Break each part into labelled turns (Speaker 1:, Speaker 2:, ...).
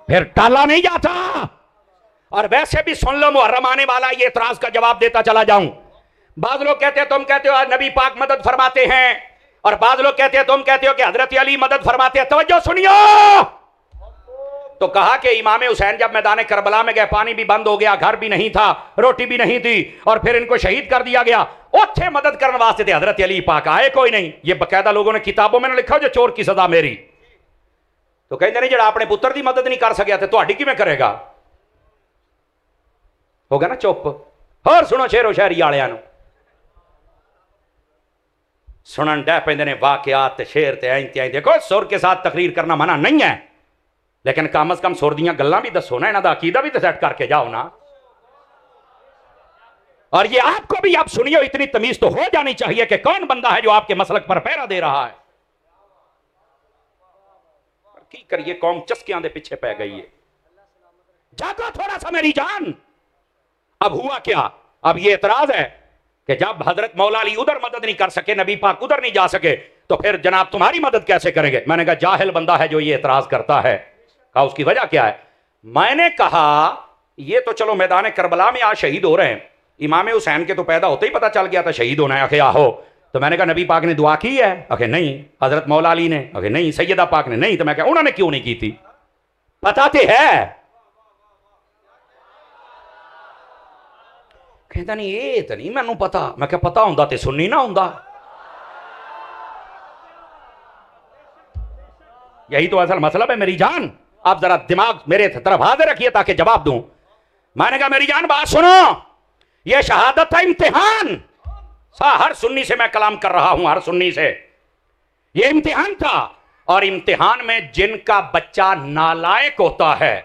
Speaker 1: फिर टाला नहीं जाता। और वैसे भी सुन लो, मुहर्रम आने वाला, ये एतराज का जवाब देता चला जाऊं। बाद लोग कहते हैं तुम कहते हो आज नबी पाक मदद फरमाते हैं, और बाद लोग कहते हैं तुम कहते हो कि हजरत अली मदद फरमाते हैं। तवज्जो सुनियो। तो कहा कि इमाम हुसैन जब मैदान करबला में गए, पानी भी बंद हो गया, घर भी नहीं था, रोटी भी नहीं थी, और फिर इनको शहीद कर दिया गया। उथे मदद करने वास्ते थे हजरत अली पाक, आए कोई नहीं। ये बकायदा लोगों ने किताबों में लिखा जो चोर की सजा मेरी। तो कहते नहीं, जरा अपने पुत्र की मदद नहीं कर सकिया तो तुहाडी किवें करेगा? होगा ना चुप। और सुनो शेरो शायरी वालियां नूं सुनन डह पैंदे ने वाकयात शेर ते इंतहाई। देखो सुर के साथ तकरीर करना मना नहीं है, लेकिन कम अज कम सुर दियां गल्लां भी दसो ना, इन्हां दा अकीदा भी तो सेट करके जाओ ना। और ये आपको भी आप सुनियो, इतनी तमीज तो हो जानी चाहिए कि कौन बंदा है जो आपके मसलक पर पहरा दे रहा है। की करिए, कौम चस्कियां दे पीछे पै गई है। जागो थोड़ा सा मेरी जान। अब हुआ क्या? अब ये एतराज है कि जब हजरत मौला अली उधर मदद नहीं कर सके, नबी पाक उधर नहीं जा सके, तो फिर जनाब तुम्हारी मदद कैसे करेंगे? मैंने कहा जाहिल बंदा है जो ये एतराज करता है। कहा उसकी वजह क्या है? मैंने कहा ये तो चलो मैदान करबला में आज शहीद हो रहे हैं, इमाम हुसैन के तो पैदा होते ही पता चल गया था शहीद होना है। आखे आहो। तो मैंने कहा नबी पाक ने दुआ की है? आखे नहीं। हजरत मौला अली ने? आखे नहीं। सैयदा पाक ने? नहीं। तो मैं कहा उन्होंने क्यों नहीं की थी? बताते है। कहता नहीं ये तो नहीं मैनू पता। मैं क्या पता होंदा ते सुन्नी ना होंदा। यही तो असल मतलब है मेरी जान। आप जरा दिमाग मेरे तरफ हाजिर रखिए ताकि जवाब दूं। मैंने कहा मेरी जान बात सुनो, ये शहादत था इम्तिहान। हर सुन्नी से मैं कलाम कर रहा हूं, हर सुन्नी से। ये इम्तिहान था, और इम्तिहान में जिनका बच्चा नालायक होता है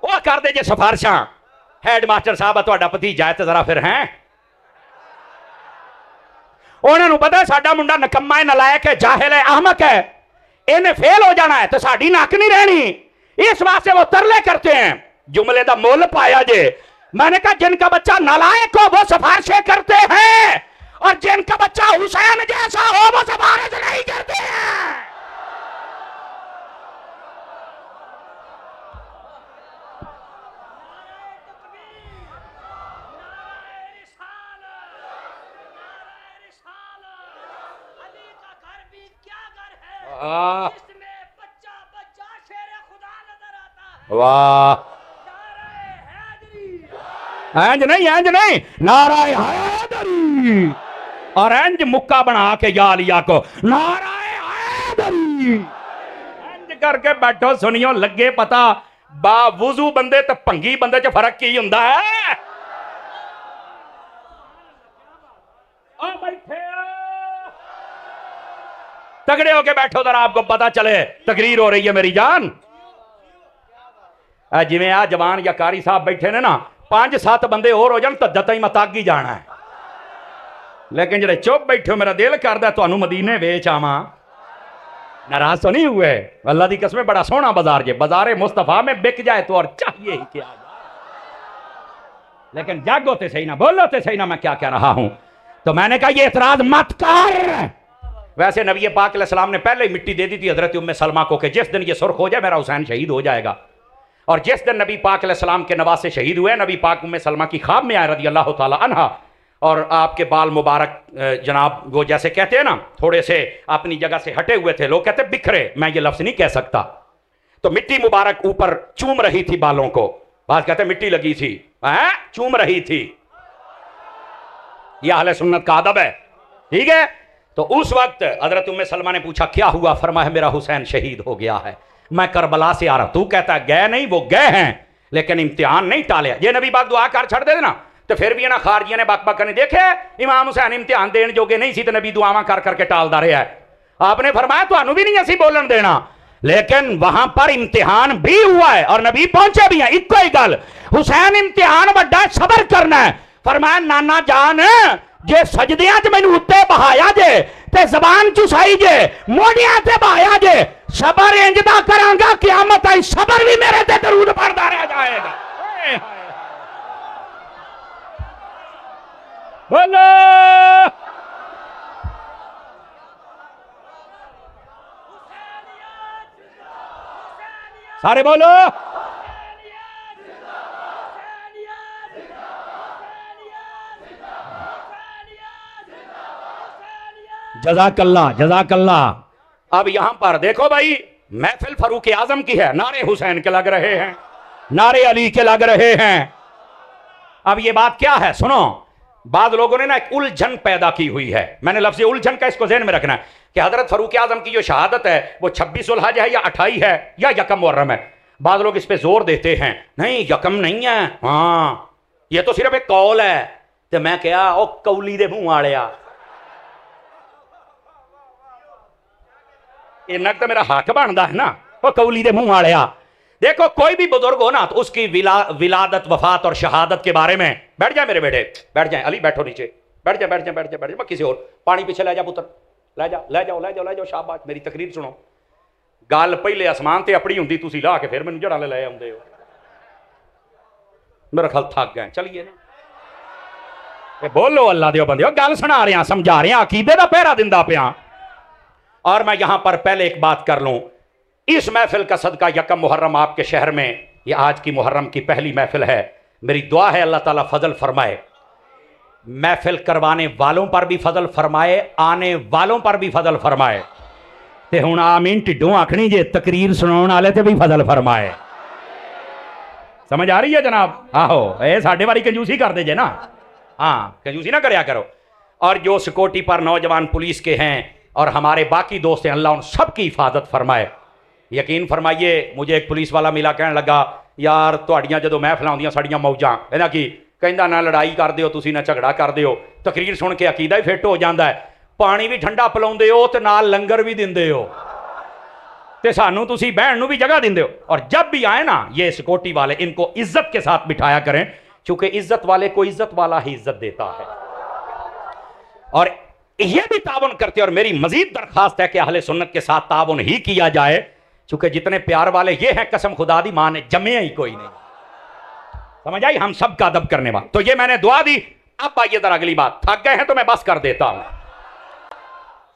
Speaker 1: वो कर दे जे सिफारिशां। हेड मास्टर साहब तुहाडा भतीजा है तो जरा फिर हैं उन्होंने पता है साडा मुंडा नकम्मा है, नलायक है, जाहिल है, अहमक है, इन्हें फेल हो जाना है तो साडी नक नहीं रहनी। इस वास्ते वो तरले करते हैं। जुमले का मोल पाया जे। मैंने कहा जिनका बच्चा नालायक हो वो सिफारिशें करते हैं, और जिनका बच्चा हुसैन जैसा हो वो सिफारिश नहीं करते हैं। वाह, इंज नहीं, इंज नहीं, नाराए हैदरी। और इंज मुक्का बना के जा लिया को नाराए हैदरी इंज करके बैठो। सुनियो लगे पता बावुजू बंदे ते भंगी बंदे च फर्क की हुंदा है। बैठे तगड़े होके बैठो जरा, आपको पता चले तकरीर हो रही है मेरी जान। जिवें आ जवान या कारी साहब बैठे ने ना, 5-7 बंदे और हो जान तो दता ही मत आग ही जाना है। लेकिन जेडे चुप बैठे हो, मेरा दिल करदा तुहानू मदीने वेच आवां। नाराज तो नहीं हुए? अल्लाह दी कसम बड़ा सोहना बाजार जे, बाजारे मुस्तफा में बिक जाए तो और चाहिए ही क्या। लेकिन जागो ते सही ना, बोलो ते सही ना मैं क्या कह रहा हूं। तो मैंने कहा ये एतराज मत कर। वैसे नबी पाक अलैहिस्सलाम ने पहले ही मिट्टी दे दी थी हजरत उम्मे सलमा को कि जिस दिन ये सुर्ख हो जाए मेरा हुसैन शहीद हो जाएगा। और जिस दिन नबी पाक अलैहिस्सलाम के नवासे शहीद हुए, नबी पाक उम्मे सलमा की ख्वाब में आए रदी अल्लाह तआला अन्हा, और आपके बाल मुबारक जनाब वो जैसे कहते हैं ना थोड़े से अपनी जगह से हटे हुए थे, लोग कहते बिखरे, मैं ये लफ्ज नहीं कह सकता। तो मिट्टी मुबारक ऊपर चूम रही थी बालों को, बात कहते मिट्टी लगी थी, चूम रही थी। यह अहले सुन्नत का अदब है, ठीक है। तो उस वक्त हजरत उम्मे सलमा ने पूछा क्या हुआ? फरमाया मेरा हुसैन शहीद हो गया है, मैं करबला से आ रहा। तू कहता गए नहीं, वो गए हैं लेकिन इम्तिहान नहीं टाले। ये नबी बाग दुआ कर छड़ दे ना, तो फिर भी ना खारजिया ने बक बक करने देखे इमाम हुसैन इम्तिहान देने जोगे नहीं सी, तो नबी दुआवां कर करके टालदा रहा है। आपने फरमाया तुहानू भी नहीं असी बोलन देना, लेकिन वहां पर इम्तिहान भी हुआ है और नबी पहुंचे भी हैं। इको ही गल, हुसैन इम्तिहान वड्डा सबर करना है। फरमाया नाना जान जे सजदियां च मैनू उत्ते बहाया जे ते जबान चुसाई जे मोडियां ते बहाया जे, सबर इंजदा करांगा क़यामत आई सबर भी मेरे ते दरूद पढ़दा रह जाएगा। बोलो सारे बोलो। जज़ाकल्लाह जज़ाकल्लाह। अब यहां पर देखो भाई, महफिल फारूक आजम की है, नारे हुसैन के लग रहे हैं, नारे अली के लग रहे हैं। अब ये बात क्या है सुनो, बाद लोगों ने ना एक उलझन पैदा की हुई है, मैंने लफ्ज़ उलझन का इसको ज़हन में रखना है कि हजरत फारूक आजम की जो शहादत है वो 26 ज़ुल्हज है या 28 है या यकम मुहर्रम है। बाद लोग इस पे जोर देते हैं, नहीं यकम नहीं है, हाँ ये तो सिर्फ एक कौल है। तो मैं क्या ओ कौली दे मुंह वालिया, इन्ना तो मेरा हक बनता है ना, वो कौली दे मुंह वालिया। देखो कोई भी बुजुर्ग हो ना तो उसकी विलादत वफात और शहादत के बारे में, बैठ जाए मेरे बेटे बैठ जाए, अली बैठो नीचे, बैठ जाए बैठ जाए बैठ जाए बैठ जाए, किसी और पानी पीछे ले जा पुत्र, ले जा ले जाओ ले जाओ ले जाओ, शाबाश मेरी तकरीर सुनो। गल पहले आसमान ते अपनी होंगी, तुसी ला के फिर मैनू जड़ा ले आउंदे हो, मेरा ख्याल थक गए। चलिए ना बोलो अल्लाह दे बंदे, गल सुना रहे हैं समझा रहे हैं, अकीदे का पहरा दिंदा पिया। और मैं यहां पर पहले एक बात कर लूं, इस महफिल का सदका यकम मुहर्रम आपके शहर में, ये आज की मुहर्रम की पहली महफिल है, मेरी दुआ है अल्लाह ताला फजल फरमाए, महफिल करवाने वालों पर भी फजल फरमाए, आने वालों पर भी फजल फरमाए, ते हुण आमीन ढिड्डों आखनी जे तकरीर सुनाउण वाले ते भी फजल फरमाए। समझ आ रही है जनाब? आहो ये साडे वाली कंजूसी कर दे जे ना, हाँ कंजूसी ना करया करो। और जो सिक्योरिटी पर नौजवान पुलिस के हैं और हमारे बाकी दोस्त हैं, अल्लाह उन सब की हिफाजत फरमाए। यकीन फरमाइए, मुझे एक पुलिस वाला मिला, कहने लगा यार तुहाड़ियां जदों महफिलां होंदियां साड़ियां मौजां, कहना कि कहंदा ना लड़ाई करदे हो तुसीं ना झगड़ा करदे हो, तकरीर सुन के अकीदा ही फिट हो जाता है, पानी भी ठंडा पिलाउंदे हो ते नाल लंगर भी दिंदे हो, ते सानू तुसीं बहन नू भी जगह दिंदे हो। और जब भी आए ना ये सिक्योरिटी वाले, इनको इज्जत के साथ बिठाया करें, क्योंकि इज्जत वाले को इज्जत वाला ही इज्जत देता है। और ये भी ताउन करते, और मेरी मजीद दरखास्त है कि अहले सुन्नत के साथ ताउन ही किया जाए, क्योंकि जितने प्यार वाले ये हैं कसम खुदा दी मां ने जमे ही कोई नहीं। समझ आई? हम सब का अदब करने वाले। तो ये मैंने दुआ दी। अब आइए जरा अगली बात, थक गए हैं तो मैं बस कर देता हूं।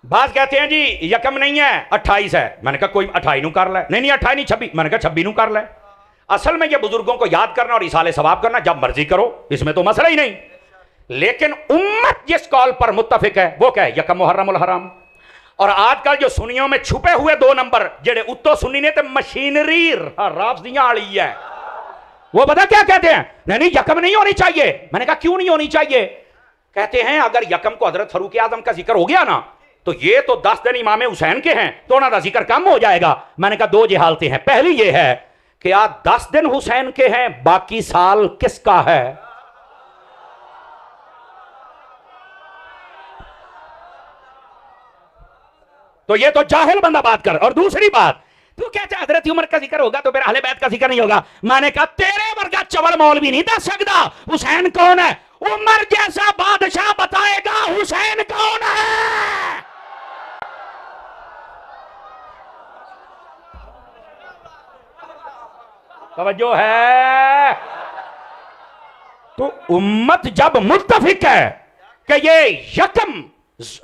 Speaker 1: बात कहते हैं जी यकम नहीं है 28 है, मैंने कहा कोई 28 नू कर ले, नहीं 28 नहीं 26, मैंने कहा 26 नू कर ले। असल में ये बुजुर्गों को याद करना और इसाले सवाब करना जब मर्जी करो, इसमें तो मसला ही नहीं। लेकिन उम्मत जिस कॉल पर मुत्तफिक है वो क्या है? यकम मुहर्रम उल हराम। और आजकल जो सुनियों में छुपे हुए 2 नंबर जेड़े उत्तो सुन्नी ने ते मशीनरी राफजियां वाली है, वो पता क्या कहते हैं? नहीं यकम नहीं होनी चाहिए। मैंने कहा क्यों नहीं होनी चाहिए? कहते हैं अगर यकम को हजरत फारूक आजम का जिक्र हो गया ना तो ये तो 10 दिन इमाम हुसैन के हैं तो उन्होंने जिक्र कम हो जाएगा। मैंने कहा 2 हालतें हैं, पहली ये है कि आज 10 दिन हुसैन के हैं, बाकी साल किसका है? तो ये तो जाहिल बंदा बात कर। और दूसरी बात, तू कहते हजरत उमर का जिक्र होगा तो फिर अहले बैत का जिक्र नहीं होगा। मैंने कहा तेरे वर्गा चवल मौलवी नहीं दस सकता हुसैन कौन है। उमर जैसा बादशाह बताएगा हुसैन कौन है। तवज्जो है? तो उम्मत जब मुत्तफिक है कि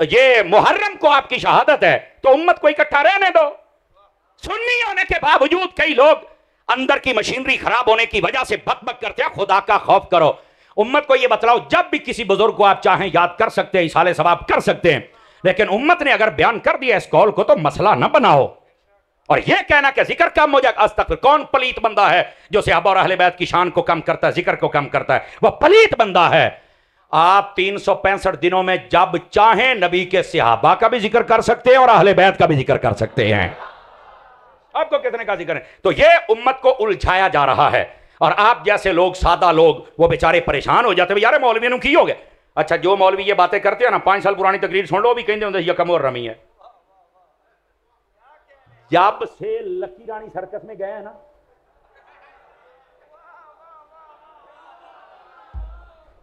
Speaker 1: ये मुहर्रम को आपकी शहादत है तो उम्मत को इकट्ठा रहने दो। सुन्नी होने के बावजूद कई लोग अंदर की मशीनरी खराब होने की वजह से बकबक करते हैं। खुदा का खौफ करो। उम्मत को यह बतलाओ जब भी किसी बुजुर्ग को आप चाहें याद कर सकते हैं, इसाले सवाब कर सकते हैं, लेकिन उम्मत ने अगर बयान कर दिया इस कौल को तो मसला ना बनाओ। और यह कहना कि जिक्र कम हो जाएगा, अस्तगफिर, कौन पलीत बंदा है जो सहाबा और अहले बैत की शान को कम करता है, जिक्र को कम करता है? वह पलीत बंदा है। आप 365 दिनों में जब चाहें नबी के सहाबा का भी जिक्र कर सकते हैं और अहले बैत का भी जिक्र कर सकते हैं। आपको कितने का जिक्र है? तो यह उम्मत को उलझाया जा रहा है और आप जैसे लोग, सादा लोग, वो बेचारे परेशान हो जाते हैं। यार मौलवी ने की हो गया। अच्छा, जो मौलवी ये बातें करते हैं ना, 5 साल पुरानी तकरीर सुन लो, भी कहते होंगे यकम और रमी है। जब से लकी रानी सर्कस में गए हैं ना,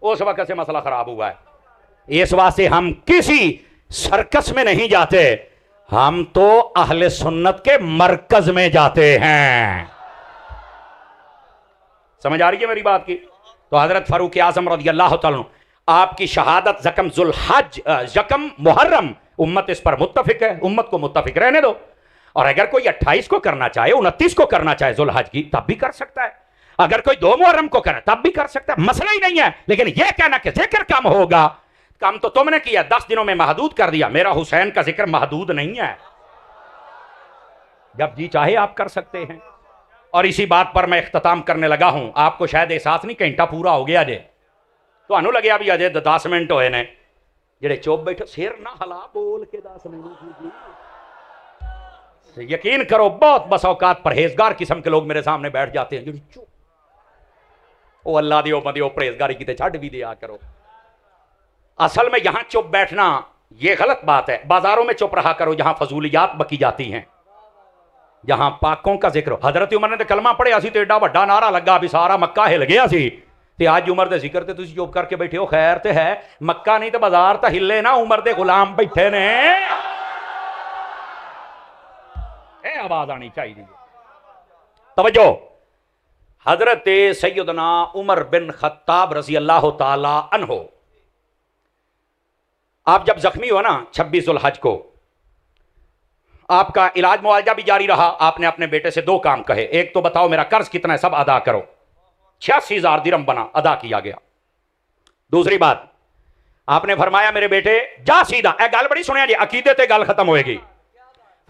Speaker 1: उस वक्त से मसला खराब हुआ है। इस वास्ते हम किसी सर्कस में नहीं जाते, हम तो अहले सुन्नत के मरकज में जाते हैं। समझ आ रही है मेरी बात की? तो हजरत फारूक आजम रज़ियल्लाहु तआला अन्हु आपकी शहादत यकम जुल्हज, यकम मुहर्रम, उम्मत इस पर मुत्तफिक है। उम्मत को मुत्तफिक रहने दो। और अगर कोई 28 को करना चाहे, 29 को करना चाहे जुल्हज की, तब भी कर सकता है। अगर कोई 2 मुहर्रम को करे तब भी कर सकता है, मसला ही नहीं है। लेकिन यह कहना कि जिक्र कम होगा, काम तो तुमने किया, 10 दिनों में महदूद कर दिया। मेरा हुसैन का जिक्र महदूद नहीं है, जब जी चाहे आप कर सकते हैं। और इसी बात पर मैं इख्तिताम करने लगा हूं। आपको शायद एहसास नहीं, घंटा पूरा हो गया जे, तो लगे भी अजे 10 मिनट होए ने। जेड़े चुप बैठे, सिर ना हला, बोल के 10 मिनट। यकीन करो बहुत बस औकात परहेजगार किस्म के लोग मेरे सामने बैठ जाते हैं, चुप। ओ अल्लाह दियो बंदियो, परहेजगारी किते छड़ भी दिया करो। असल में यहां चुप बैठना यह गलत बात है। बाजारों में चुप रहा करो जहां फजूलियात बकी जाती हैं, जहां पाकों का जिक्र। हजरत उमर ने तो कलमा पढ़िया सी, तो एडा वड्डा नारा लगा भी सारा मक्का हिल गया सी। ते आज उमर दे जिक्र ते तुसी चुप करके बैठे हो। खैर ते है, मक्का नहीं तो बाजार तो हिले ना, उमर दे गुलाम बैठे ने। ए आवाज आनी चाहिए। तवज्जो, हजरत सैयदना उमर बिन खत्ताब रजी अल्लाह ताला अन्हो, आप जब जख्मी हो ना 26 जुल्हज को, आपका इलाज मुआवजा भी जारी रहा। आपने अपने बेटे से 2 काम कहे, एक तो बताओ मेरा कर्ज कितना है, सब अदा करो। 86,000 दिरहम बना, अदा किया गया। दूसरी बात, आपने फरमाया मेरे बेटे जा सीधा, ए गल बड़ी सुनिया जी, अकीदे ते गल खत्म होएगी।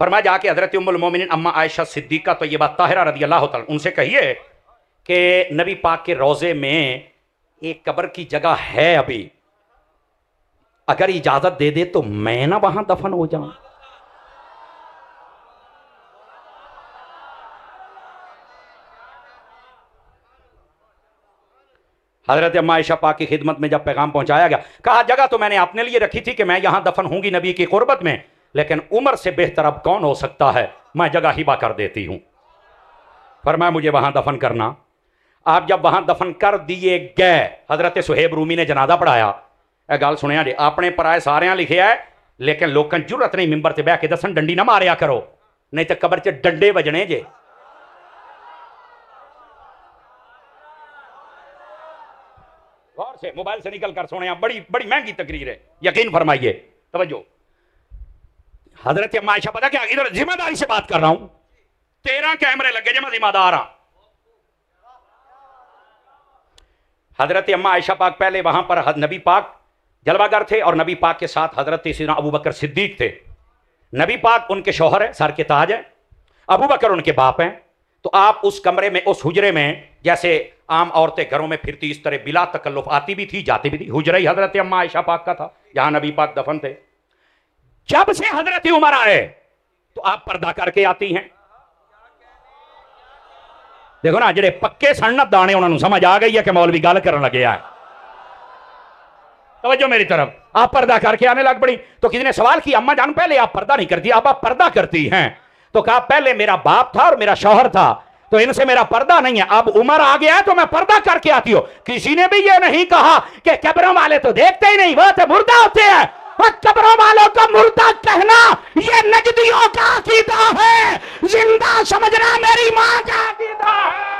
Speaker 1: फरमाया जाके हजरत उम्मुल मोमिनीन अम्मा आयशा सिद्दीका तय्यबा ताहिरा रदी अल्लाह तआला उनसे कहिए कि नबी पाक के रोजे में एक कब्र की जगह है अभी, अगर इजाजत दे दे तो मैं ना वहां दफन हो जाऊं। हजरत अम्मा आयशा पाक की खिदमत में जब पैगाम पहुंचाया गया, कहा जगह तो मैंने अपने लिए रखी थी कि मैं यहां दफन होंगी नबी की कुर्बत में, लेकिन उमर से बेहतर अब कौन हो सकता है, मैं जगह हिबा कर देती हूं। फरमाया मुझे वहां दफन करना। आप जब वहां दफन कर दिए गए, हजरत सुहेब रूमी ने जनाजा पढ़ाया। यह गल सुनिया जी, अपने पराए सारे लिखे है, लेकिन लोगों जरूरत नहीं मिंबर से बह के दसन डंडी ना मारिया करो, नहीं तो कबर च डंडे वजने जे। गौर से मोबाइल से निकल कर सुने, बड़ी बड़ी महंगी तकरीर है, यकीन फरमाइए। तवज्जो, हजरत अम्मा आयशा, पता क्या, इधर जिम्मेदारी से बात कर रहा हूं, 13 कैमरे लगे, मैं जिम्मेदार हूं। हजरत अम्मा आयशा पाक पहले वहां पर नबी पाक जलवागर थे, और नबी पाक के साथ हजरत सैयदना अबू बकर सिद्दीक थे। नबी पाक उनके शौहर है, सर के ताज है, अबू बकर उनके बाप हैं। तो आप उस कमरे में, उस हुजरे में, जैसे आम औरतें घरों में फिरती इस तरह बिला तकल्लुफ आती भी थी जाती भी थी। हुजरा ही हजरत अम्मा आयशा पाक का था, जहां नबी पाक दफन थे। जब से हजरत उमर आए तो आप पर्दा करके आती हैं। देखो ना, जेडे पक्के सन्नत दाने उन्होंने समझ आ गई है कि मौलवी गल करने लगे है। तवज्जो मेरी तरफ, आप पर्दा करके आने लग पड़ी। तो किसी ने सवाल किया, अम्मा जान पहले आप पर्दा नहीं करती, अब आप पर्दा करती हैं। तो कहा पहले मेरा बाप था और मेरा शौहर था, तो इनसे मेरा पर्दा नहीं है, अब उमर आ गया है तो मैं पर्दा करके आती हूं। किसी ने भी ये नहीं कहा कि कब्रों वाले तो देखते ही नहीं, वो तो मुर्दा होते हैं। और कब्रों वालों को मुर्दा कहना ये नजदियों का अकीदा है, जिंदा समझना मेरी मां का अकीदा है।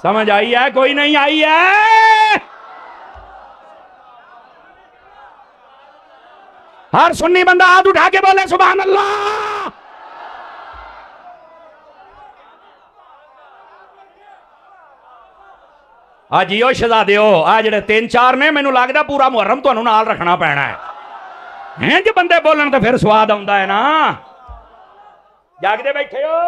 Speaker 1: समझ आई है, कोई नहीं आई है? हर सुन्नी बंदा हाथ उठा के बोले सुभान अल्लाह। आ जियो शहजादियो, आ जेडे 3-4 ने, मैनू लगदा पूरा मुहर्रम तुहानू नाल रखना पैना है। जो बंदे बोलन तो फिर स्वाद आउंदा है ना। जागदे बैठे हो।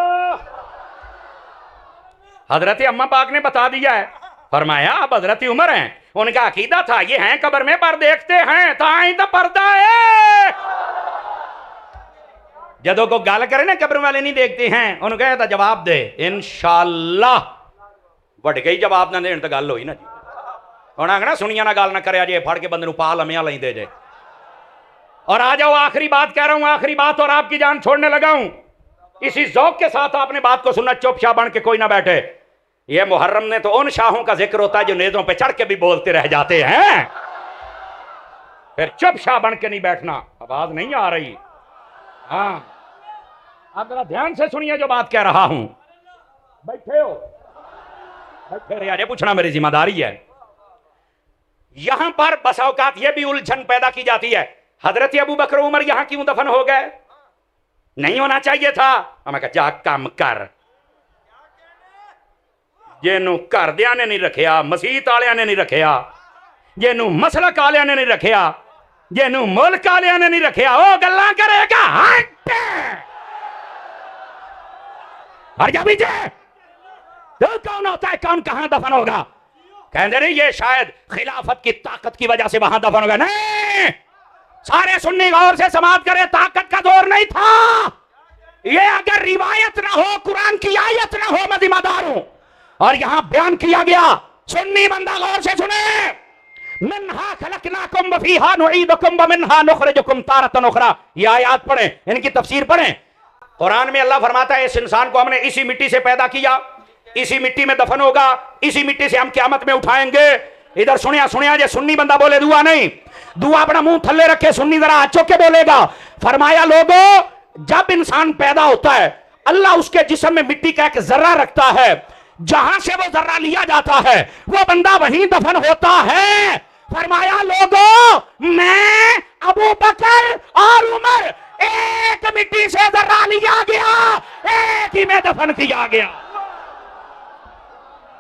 Speaker 1: हजरत अम्मा पाक ने बता दिया है, फरमाया अब हजरत उमर हैं, उनका अकीदा था ये हैं कब्र में पर देखते हैं, ताई तो पर्दा है। जदों को गल करे ना कब्र वाले नहीं देखते हैं, उन्होंने कहा था जवाब दे, इंशाअल्लाह वट गई जवाब ना देन तो गल होई ना जी। उन्हें आखना सुनिया ना गल ना करे जे, फड़ के बंदे नूं पा लम्या लेंदे जे। और आ जाओ, आखिरी बात कह रहा हूं, आखिरी बात, और आपकी जान छोड़ने लगा हूं। इसी ज़ौक़ के साथ आपने बात को सुनना, चुप शाह बन के कोई ना बैठे। ये मुहर्रम ने तो उन शाहों का जिक्र होता है जो नेज़ों पे चढ़ के भी बोलते रह जाते हैं, फिर चुप शाह बन के नहीं बैठना। आवाज नहीं आ रही? हाँ, आप जरा ध्यान से सुनिए जो बात कह रहा हूं। बैठे हो, बैठे रहे, आगे पूछना मेरी जिम्मेदारी है। यहां पर बस औकात यह भी उलझन पैदा की जाती है, हजरत अबू बकर उमर यहां क्यों दफन हो गए? नहीं होना चाहिए था। हमें कहा जा काम कर, ਜਿਹਨੂੰ ਘਰਦਿਆਂ ਨੇ ਨਹੀਂ ਰੱਖਿਆ, ਮਸੀਤ ਵਾਲਿਆਂ ਨੇ ਨਹੀਂ ਰੱਖਿਆ, ਜਿਹਨੂੰ ਮਸਲਕ ਵਾਲਿਆਂ ਨੇ ਨਹੀਂ ਰੱਖਿਆ, ਜਿਹਨੂੰ ਮੁਲਕ ਵਾਲਿਆਂ ਨੇ नहीं रखिया, वो गल्लां करेगा। हट हट जा पीछे। तो कौन होता है, कौन कहां दफन होगा? कहते नहीं ये शायद खिलाफत की ताकत की वजह से वहां दफन होगा। नहीं, सारे सुन्नी गौर से समाप्त करें, ताकत का दौर नहीं था ये। अगर रिवायत ना हो, कुरान की आयत ना हो, मैं जिम्मेदार हूं। और यहां बयान किया गया, सुन्नी बंदा गौर से सुने, मिन्हा खलकनाकुम व फीहा नुईदुकुम व मिन्हा नुखरिजुकुम तारतन उखरा। ये आयत पढ़ें, इनकी तफसीर पढ़ें। कुरान में अल्लाह फरमाता है इस इंसान को हमने इसी मिट्टी से पैदा किया, इसी मिट्टी में दफन होगा, इसी मिट्टी से हम क़यामत में उठाएंगे। इधर सुनिया सुनिया, जे सुन्नी बंदा बोले दुआ नहीं, दुआ अपना मुंह थल्ले रखे, सुन्नी जरा हाथ चौक के बोलेगा। फरमाया लोगों, जब इंसान पैदा होता है अल्लाह उसके जिस्म में मिट्टी का एक जर्रा रखता है, जहां से वो जर्रा लिया जाता है वो बंदा वहीं दफन होता है। फरमाया लोगों, मैं अबू बकर और उमर, एक मिट्टी से जर्रा लिया गया, एक ही में दफन किया गया।